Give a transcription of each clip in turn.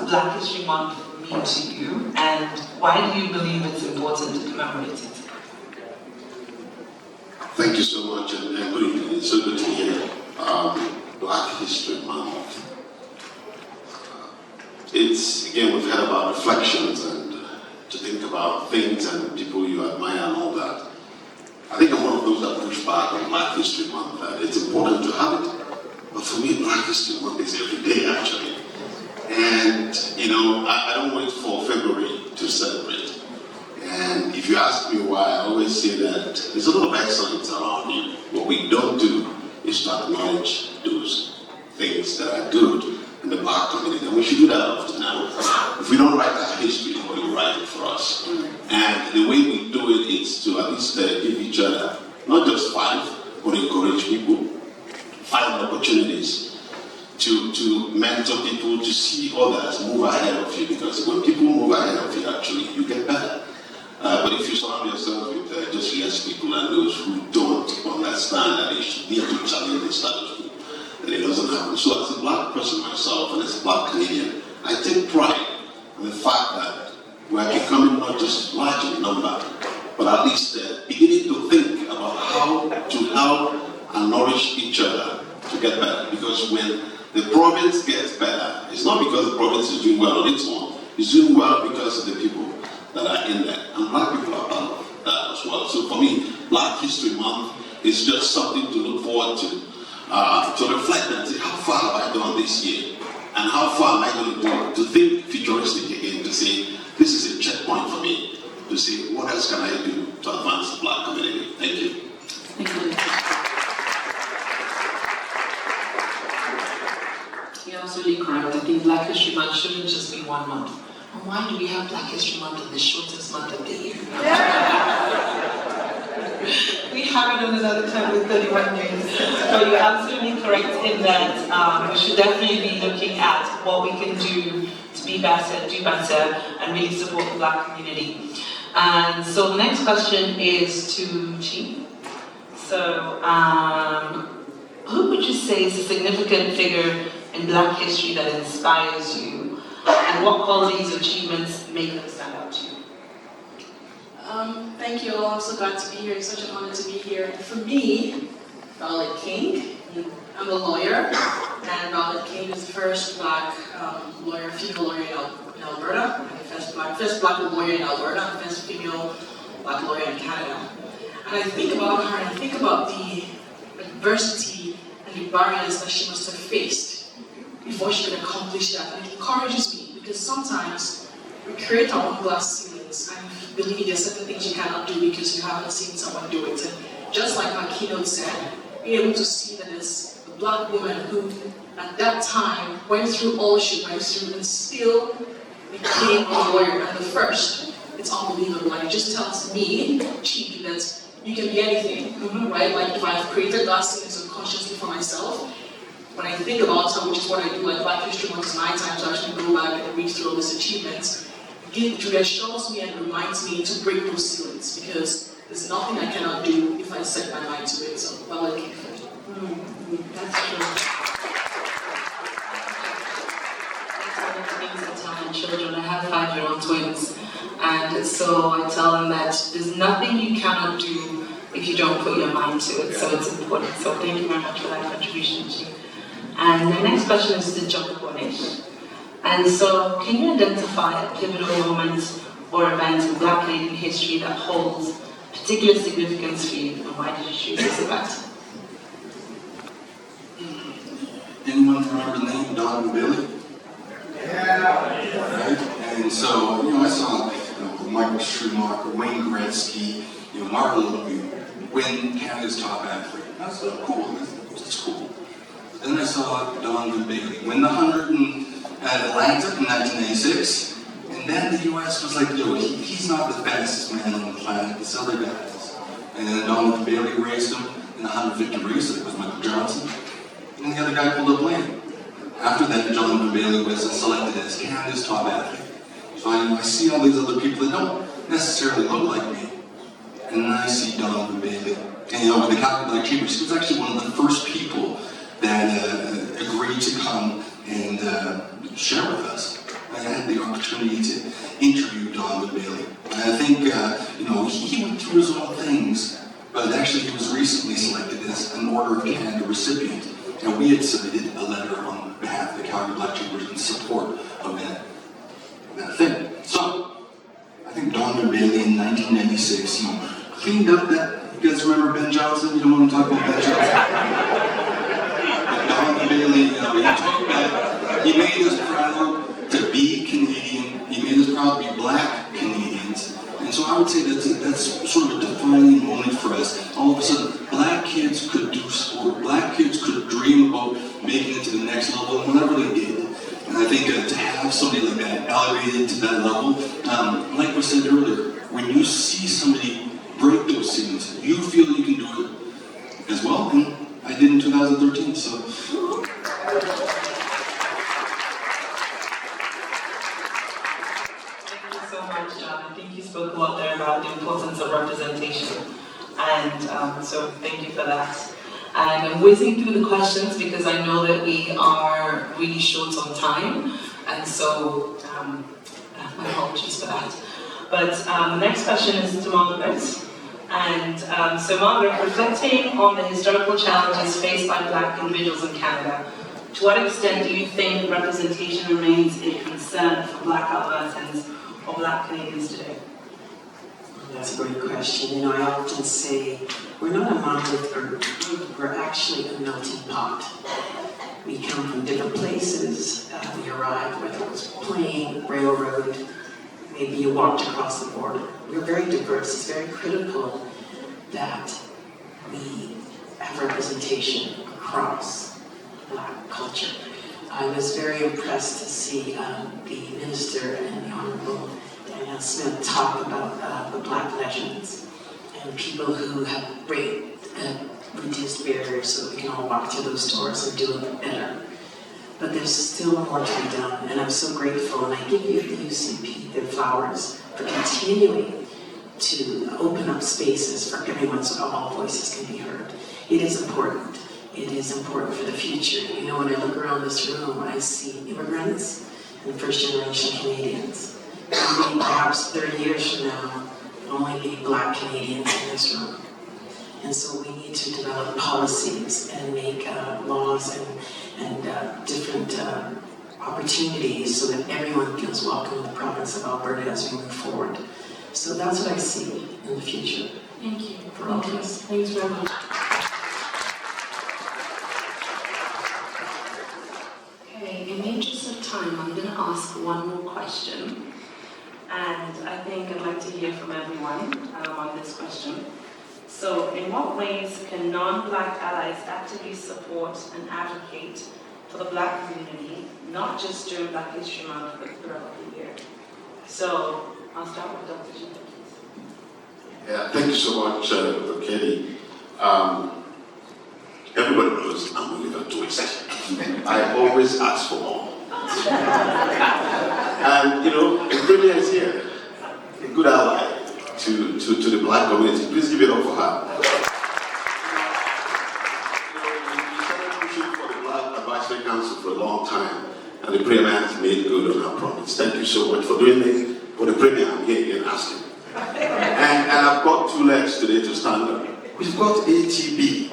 Black History Month mean to you, and why do you believe it's important to commemorate it? Thank you so much, and good evening. It's so good to hear Black History Month. It's, again, we've heard about reflections and to think about things and people you admire and all that. I think I'm one of those that push back on Black History Month. It's important to have it, but for me, Black History Month is every day, actually. And, you know, I don't wait for February to celebrate. And if you ask me why, I always say that there's a lot of excellence around you. What we don't do is to acknowledge those things that are good in the Black community. And we should do that often now. If we don't write our history, nobody will write it for us. And the way we do it is to at least give each other, not just five, but encourage people, find opportunities to mentor people, to see others move ahead of you, because when people move ahead of you, actually, you get better. But if you surround yourself with just less people and those who don't understand that they need to challenge the status quo, then it doesn't happen. So as a Black person myself, and as a Black Canadian, I take pride in the fact that we're becoming not just large in number, but at least beginning to think about how to help and nourish each other to get better. Because when the province gets better, it's not because the province is doing well on its own. It's doing well because of the people that are in there. And Black people are part of that as well. So for me, Black History Month is just something to look forward to reflect and say, how far have I done this year? And how far am I going to do? To think futuristic again, to say, this is a checkpoint for me, to say, what else can I do to advance the Black community? Thank you. Thank you. You're absolutely correct. I think Black History Month shouldn't just be 1 month. And why do we have Black History Month in the shortest month of the year? We have it on another time with 31 days. But you're absolutely correct in that we should definitely be looking at what we can do to be better, do better, and really support the Black community. And so the next question is to Chief. So, who would you say is a significant figure in Black history that inspires you? And what qualities or achievements make them stand out to you? Thank you all. I'm so glad to be here. It's such an honor to be here. For me, Violet King. I'm a lawyer, and Violet King is the first Black lawyer, female lawyer in Alberta, and the first Black lawyer in Alberta, and the first female Black lawyer in Canada. And I think about her, and I think about the adversity and the barriers that she must have faced before she could accomplish that. And it encourages me, because sometimes we create our own glass ceilings and we believe there's certain things you cannot do because you haven't seen someone do it. And just like our keynote said, being able to see that there's a Black woman who at that time went through all she went through and still became a lawyer and the first. It's unbelievable. Like, it just tells me, Chief, that you can be anything, right? Like, if I've created glass ceilings subconsciously for myself, when I think about her, which is what I do, like Black History Month is my time to actually go back and read through all these achievements, it reassures me and reminds me to break those ceilings, because there's nothing I cannot do if I set my mind to it. So, well, I keep it. That's true. One of the things I tell my children, I have 5-year-old twins, and so I tell them that there's nothing you cannot do if you don't put your mind to it, so it's important. So thank you very much for that contribution, Chief. And the next question is to John Cornish. And so, can you identify a pivotal moment or event in Black Canadian history that holds particular significance for you, and why did you choose this event? Anyone remember the name Donovan Bailey? Yeah. Right? And so, I saw Michael Schumacher, Wayne Gretzky, Mark Luther win Canada's top athlete. I was like, cool, that's cool. Then I saw Donovan Bailey win the 100 at Atlanta in 1996, and then the U.S. was like, he's not the fastest man on the planet, this other guy is. And then Donovan Bailey raced him in the 150 race, it was Michael Johnson, and the other guy pulled up lane. After that, Donovan Bailey was selected as Canada's top athlete. So I see all these other people that don't necessarily look like me, and then I see Donovan Bailey. And with the Calgary Black Chamber, she was actually one of the first people that agreed to come and share with us. And opportunity to interview Don Bailey. And I think, he went through his own things, but actually he was recently selected as an Order of Canada recipient. And we had submitted a letter on behalf of the Calgary Black Chambers in support of that thing. So, I think Don Bailey in 1996, cleaned up that, you guys remember Ben Johnson? You don't want to talk about Ben Johnson? Don Bailey, he took that, he made us proud to be Canadian, he made us proud to be Black Canadians. And so I would say that's sort of a defining moment for us. All of a sudden, Black kids could do sport. Black kids could dream about making it to the next level, and whatever they did. And I think to have somebody like that elevated to that level, like we said earlier, when you see somebody break those ceilings, you feel you can do it as well. And I did in 2013, so. I think you spoke a lot there about the importance of representation, and so thank you for that. And I'm whizzing through the questions because I know that we are really short on time, and so my apologies for that. But the next question is to Margaret. And so Margaret, reflecting on the historical challenges faced by Black individuals in Canada, to what extent do you think representation remains a concern for Black Albertans or Black Canadians today? That's a great question. I often say we're not a monolith group, we're actually a melting pot. We come from different places, we arrived, whether it was plane, railroad, maybe you walked across the border. We're very diverse. It's very critical that we have representation across Black culture. I was very impressed to see the minister and the Honourable Danielle Smith talk about the Black legends and people who have reduced barriers so that we can all walk through those doors and do it better. But there's still more to be done, and I'm so grateful, and I give you the UCP their flowers for continuing to open up spaces for everyone so all voices can be heard. It is important. It is important for the future. When I look around this room, I see immigrants and first-generation Canadians. Maybe perhaps 30 years from now, there'll only be Black Canadians in this room. And so we need to develop policies and make laws and different opportunities so that everyone feels welcome in the province of Alberta as we move forward. So that's what I see in the future. Thank you. For all of us. Thanks very much. Okay, in the interest of time, I'm going to ask one more question. And I think I'd like to hear from everyone on this question. So, in what ways can non-Black allies actively support and advocate for the Black community, not just during Black History Month, but throughout the year? So, I'll start with Dr. Yusuf, please. Yeah, thank you so much, Nketti. Everybody knows I'm a liver twist. I always ask for more. And Premier is here, a good ally to the Black community. Please give it up for her. We've been pushing for the Black Advisory Council for a long time, and the Premier has made good on her promise. Thank you so much for doing this. For the Premier, I'm here again asking. And I've got two legs today to stand up. We've got ATB,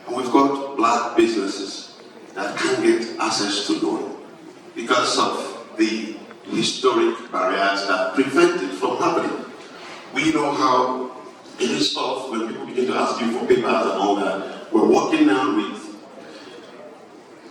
and we've got Black businesses that can get access to loan because of the historic barriers that prevent it from happening. We know how it is tough when people begin to ask you for papers and all that. We're working now with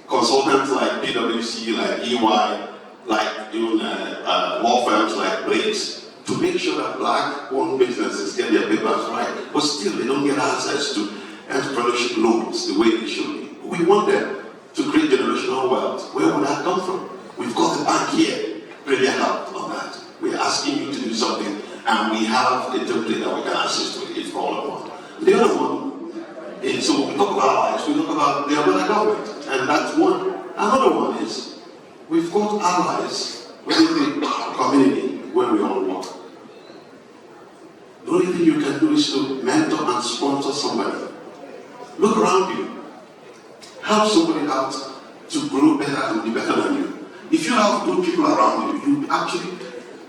consultants like PwC, like EY, like even law firms like Blakes, to make sure that Black-owned businesses get their papers right, but still they don't get access to entrepreneurship loans the way they should be. We want them to create generational wealth. Where would that come from? We've got the bank here. Really help on that. We're asking you to do something, and we have a template that we can assist with it for all of one. The other one is, so we talk about allies, we talk about the Alberta government, and that's one. Another one is, we've got allies within the community where we all work. The only thing you can do is to mentor and sponsor somebody. Look around you. Help somebody out to grow better and be better than you. If you have good people around you, you actually,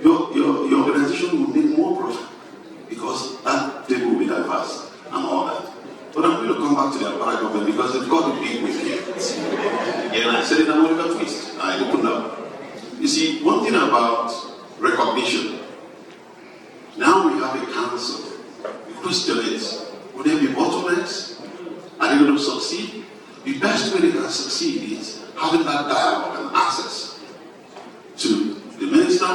your organization will make more profit because that table will be diverse and all that. But I'm going to come back to the Alberta government because they've got a big win here. Yeah, and I said it, I'm going to twist. I opened up. You see, one thing about recognition, now we have a council. The question is, will there be bottlenecks? Are they going to succeed? The best way they can succeed is having that dialogue and access to the minister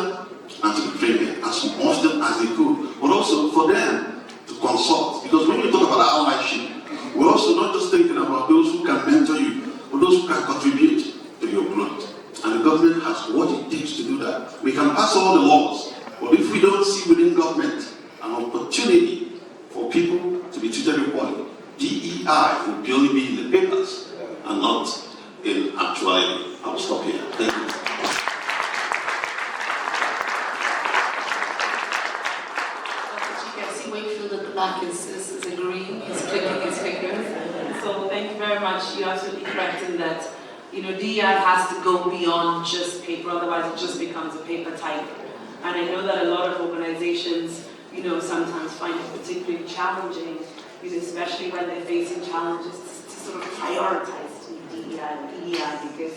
and to the premier as often as they could, but also for them to consult. Because when we talk about allyship, we're also not just thinking about those who can mentor you, but those who can contribute to your growth. And the government has what it takes to do that. We can pass all the laws, but if we don't see within government an opportunity for people to be treated equally, DEI will purely be in the papers and not in actuality. I will stop here. Thank you. The Black is agreeing, he's clicking his fingers. So thank you very much. You're absolutely correct in that, DEI has to go beyond just paper, otherwise it just becomes a paper type. And I know that a lot of organizations, sometimes find it particularly challenging, especially when they're facing challenges to sort of prioritize DEI because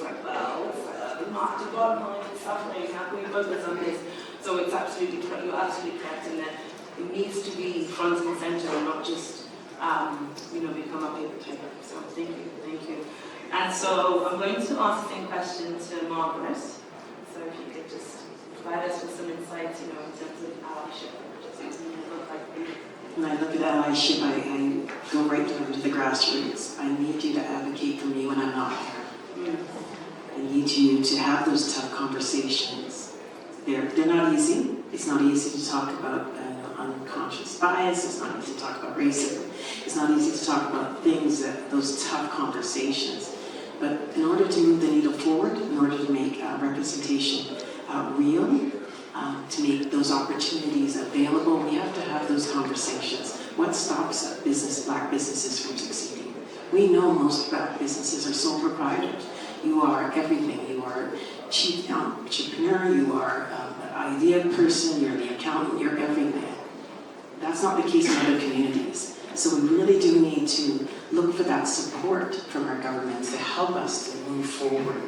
the market government is suffering, how can we focus on this? So it's absolutely correct, you're absolutely correct in that it needs to be front and center and not just, become a paper type. So thank you. And so I'm going to ask the same question to Margaret. So if you could just provide us with some insights, in terms of allyship. When I look at allyship, I go right down to the grassroots. I need you to advocate for me when I'm not there. I need you to have those tough conversations. They're not easy. It's not easy to talk about unconscious bias. It's not easy to talk about racism. It's not easy to talk about those tough conversations. But in order to move the needle forward, in order to make representation real, to make those opportunities available, we have to have those conversations. What stops Black businesses from succeeding? We know most Black businesses are sole proprietors. You are everything. You are chief entrepreneur, you are an idea person, you're the accountant, you're everything. That's not the case in other communities. So we really do need to look for that support from our governments to help us to move forward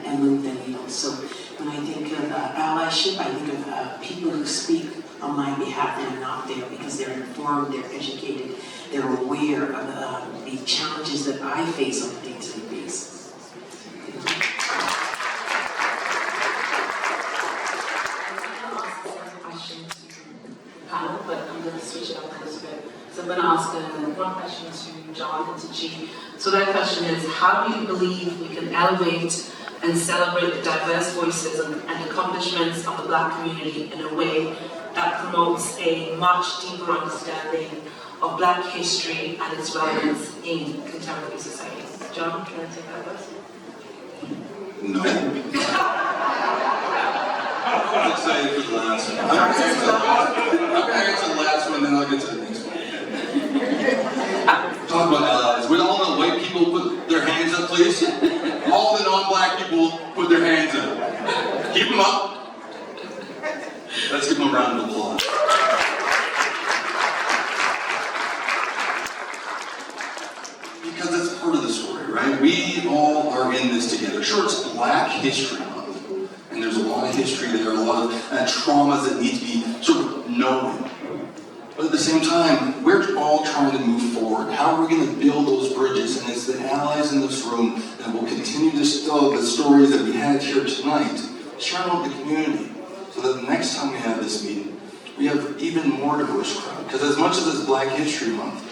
and move the needle. So when I think of allyship, I think of people who speak on my behalf and I'm not there because they're informed, they're educated, they're aware of the challenges that I face on a day-to-day basis. Panel, but I'm going to switch it up a little bit. So I'm going to ask one question to John and to G. So that question is, how do you believe we can elevate and celebrate the diverse voices and accomplishments of the Black community in a way that promotes a much deeper understanding of Black history and its relevance in contemporary society? John, can I take that first? No. I'm excited for the last one. I'm going to answer the last one, then I'll get to the next one. Talk about allies. Would all the white people put their hands up, please? All the non-Black people put their hands up. Keep them up. Let's give them a round of applause. Because it's part of the story, right? We all are in this together. Sure, it's Black History Month. And there's a lot of history there, a lot of traumas that need to be sort of known. But at the same time, we're all trying to move forward. How are we going to build those bridges? And it's the allies in this room that will continue to tell the stories that we had here tonight, share them with the community, so that the next time we have this meeting, we have even more diverse crowd. Because as much as it's Black History Month,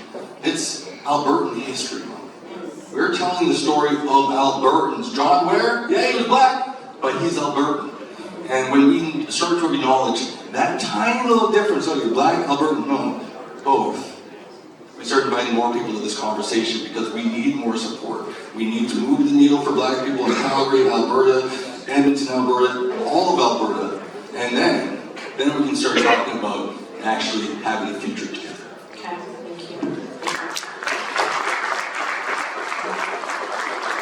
it's Albertan History Month. We're telling the story of Albertans. John Ware, yeah, he was Black, but he's Albertan. And when we start to acknowledge that tiny little difference, so you're Black, Albertan, no, both, we start inviting more people to this conversation because we need more support. We need to move the needle for Black people in Calgary, Alberta, Edmonton, Alberta, all of Alberta, and then we can start talking about actually having a future together. Okay, thank you.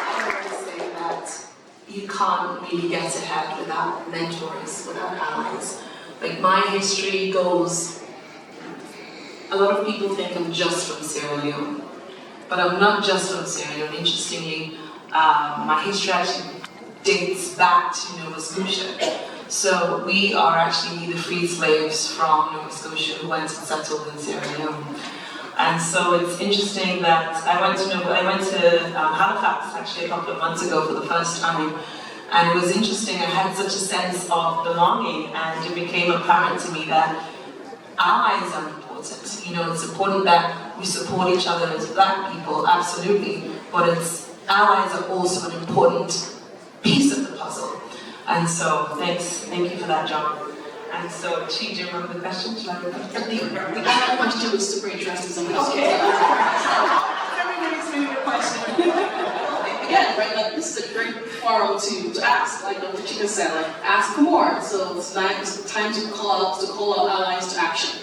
I want to say that you can't really get ahead without mentors, without allies. Like my history goes, a lot of people think I'm just from Sierra Leone, but I'm not just from Sierra Leone. Interestingly, my history actually dates back to Nova Scotia. So we are actually the freed slaves from Nova Scotia who went and settled in Sierra Leone. And so it's interesting that I went to Halifax actually a couple of months ago for the first time, and it was interesting. I had such a sense of belonging, and it became apparent to me that allies are important. You know, it's important that we support each other as Black people, absolutely, but allies are also an important piece of the puzzle. And so thank you for that, John. And so, Chi, do you remember the question? Should I repeat? The question was super interesting. Okay. Everybody's doing a question. Again, right, like this is a great forum to ask, like Dr. Chika said, like ask for more. So it's time to call out allies to action.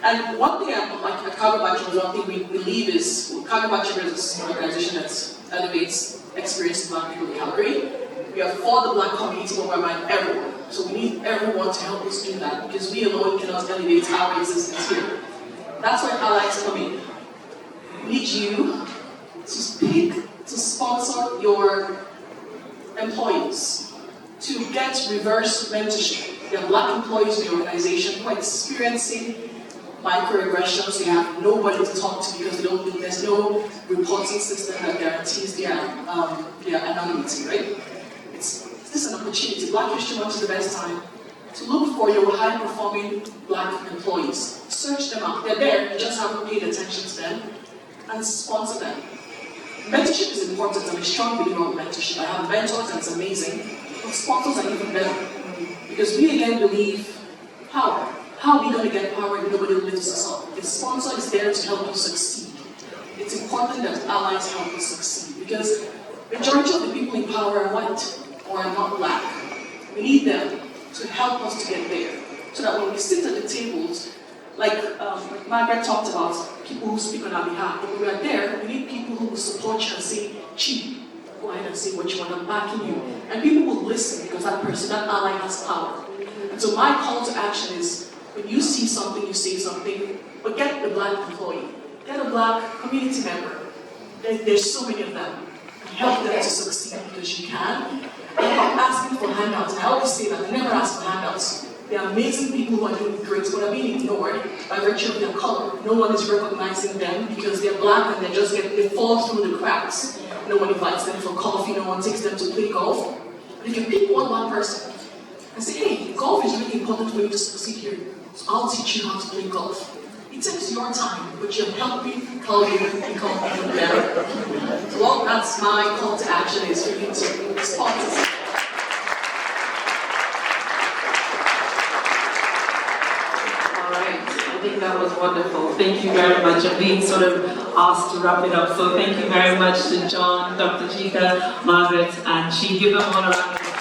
And one thing at Calgary, one thing we believe is, Calgary is an organization that elevates experience of Black people in Calgary. We are for the Black community, but we're about everyone. So we need everyone to help us do that, because we alone cannot elevate our existence here. That's where allies come in. We need you to sponsor your employees, to get reverse mentorship. There are Black employees in the organization who are experiencing microaggressions. They have nobody to talk to because there's no reporting system that guarantees their anonymity, right? This is an opportunity. Black History Month is the best time to look for your high-performing Black employees. Search them out. They're there. You just haven't paid attention to them, and sponsor them. Mentorship is important. I'm a strong believer of mentorship. I have mentors, and it's amazing. But sponsors are even better, because we again believe power. How are we going to get power if nobody lifts us up? The sponsor is there to help you succeed. It's important that allies help us succeed, because the majority of the people in power are white or are not Black. We need them to help us to get there, so that when we sit at the tables, like Margaret talked about, people who speak on our behalf, but when we are there, we need people who will support you and say, Chi, go ahead and say what you want, I'm backing you. And people will listen, because that person, that ally has power. And so my call to action is, when you see something, you say something, but get the Black employee, get a Black community member. There's so many of them. Help them to succeed, because you can. And I'm not asking for handouts. I always say that, I never ask for handouts. There are amazing people who are doing great, but are being ignored by virtue of their color. No one is recognizing them because they're Black, and they fall through the cracks. No one invites them for coffee, no one takes them to play golf. But if you pick one person and say, hey, golf is really important for you to succeed here, so I'll teach you how to play golf. It takes your time, but you're helping Calgary become even better. So that's my call to action, is for you to sponsor. I think that was wonderful. Thank you very much. I'm being sort of asked to wrap it up. So thank you very much to John, Dr. Chika, Margaret, and Chi. Give them all a round of applause.